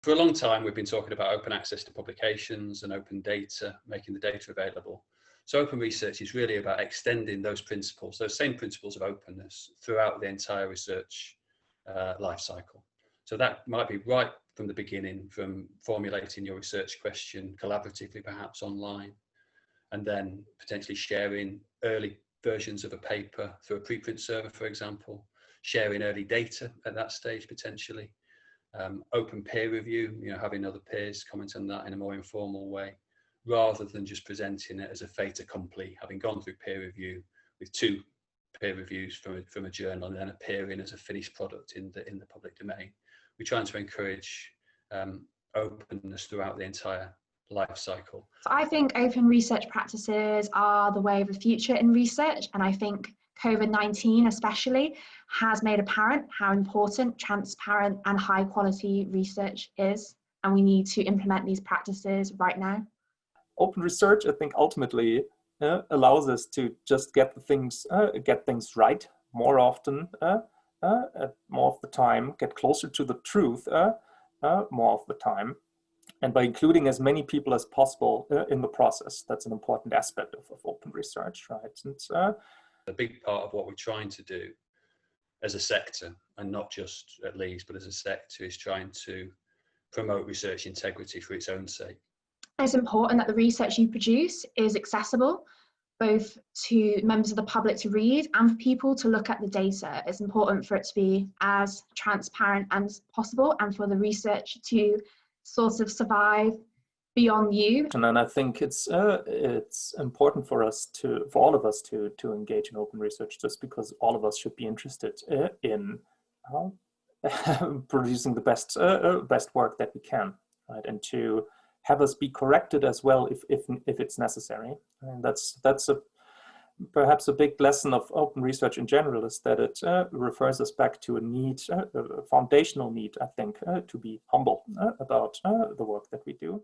For a long time, we've been talking about open access to publications and open data, making the data available. So open research is really about extending those principles, those same principles of openness throughout the entire research life cycle. So that might be right from the beginning, from formulating your research question collaboratively, perhaps online, and then potentially sharing early versions of a paper through a preprint server, for example, sharing early data at that stage potentially. Open peer review, having other peers comment on that in a more informal way, rather than just presenting it as a fait accompli, having gone through peer review with 2 peer reviews from a journal and then appearing as a finished product in the public domain. We're trying to encourage openness throughout the entire life cycle. So I think open research practices are the way of the future in research, and I think COVID-19 especially has made apparent how important transparent and high quality research is, and we need to implement these practices right now. Open research, I think, ultimately allows us to just get things right more often, more of the time, get closer to the truth more of the time, and by including as many people as possible in the process. That's an important aspect of open research, right? And a big part of what we're trying to do as a sector, and not just at Leeds, but as a sector, is trying to promote research integrity for its own sake. It's important that the research you produce is accessible, both to members of the public to read and for people to look at the data. It's important for it to be as transparent as possible and for the research to sort of survive beyond you. And then I think it's important for all of us to engage in open research, just because all of us should be interested in producing the best work that we can, right? And to have us be corrected as well if it's necessary. And that's perhaps a big lesson of open research in general, is that it refers us back to a need, a foundational need, I think, to be humble about the work that we do.